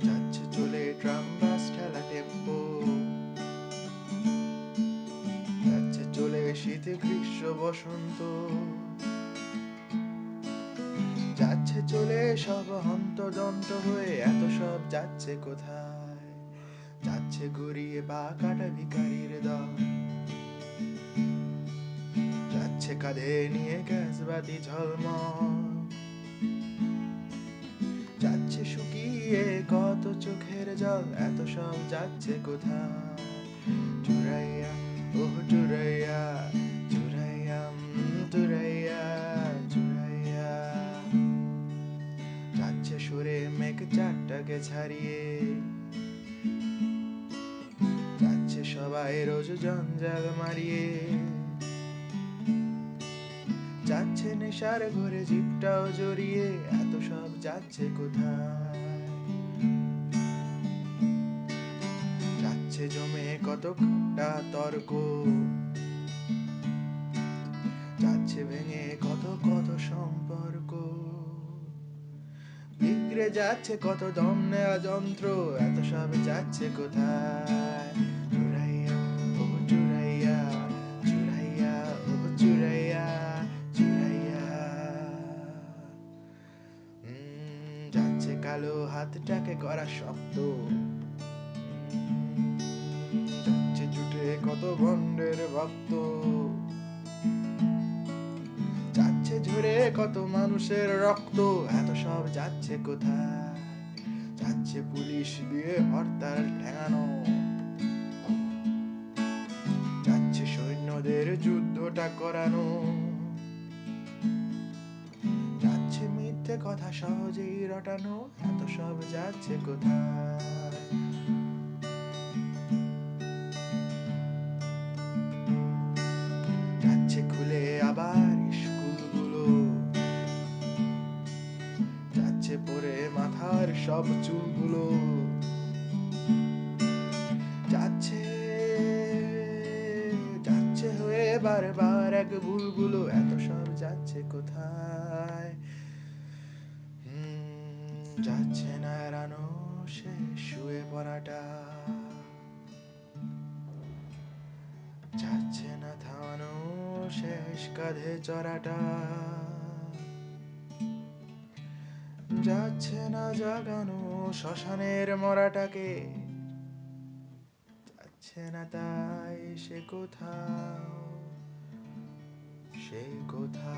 যাচ্ছে চলে ট্রাম বাস ঠেলা টেম্পো, যাচ্ছে চলে শীত গ্রীষ্ম বসন্ত, যাচ্ছে চলে সব হন্তদন্ত হয়ে, এত সব যাচ্ছে কোথায়? যাচ্ছে ঘুরিয়ে বা কাটা ভিখারির দল, যাচ্ছে কাঁধে নিয়ে গ্যাস বাতি ঝলমল, যাচ্ছে শুকিয়ে কত চোখের জল, এত সব যাচ্ছে কোথায়? চুরাইয়া, ওহ চুরাইয়া, চুরাইয়া, চুরাইয়া, চুরাইয়া। যাচ্ছে সুরে মেঘ চারটাকে ছাড়িয়ে, যাচ্ছে সবাই রোজ জঞ্জাল মারিয়ে, যাচ্ছে নেশার ঘরে জিপটাও জড়িয়ে, এত সব যাচ্ছে কোথায়? যাচ্ছে জমে কত ঘন্টা তর্ক, যাচ্ছে ভেঙে কত কত সম্পর্ক, বিগড়ে যাচ্ছে কত দম নেওয়া যন্ত্র, এত সব যাচ্ছে কোথায়? চুরাইয়া, ও চুরাইয়া, চুরাইয়া, ও চুরাইয়া, চুরাইয়া। যাচ্ছে কালো হাতটাকে করা শক্ত, যাচ্ছে জুটে কত বন্ডের ভক্ত, যাচ্ছে ঝরে কত মানুষের রক্ত, এত সব যাচ্ছে কোথায়? যাচ্ছে পুলিশ দিয়ে হরতাল ঠেকানো, যাচ্ছে সৈন্যদের যুদ্ধটা করানো, যাচ্ছে মিথ্যে কথা সহজেই রটানো, এত সব যাচ্ছে কোথায়? যাচ্ছে খুলে আবার স্কুলগুলো, যাচ্ছে পরে মাথার সব চুলগুলো, যাচ্ছে, যাচ্ছে হয়ে বারবার এক ভুলগুলো, এত সব যাচ্ছে কোথায়? যাচ্ছে না এড়ানো শেষ শুয়ে পড়াটা, যাচ্ছে না থামানো শেষ কাঁধে চড়াটা, যাচ্ছে না জাগানো শ্মশানের মরাটাকে, যাচ্ছে না তাই সে কোথাও, সে কোথাও।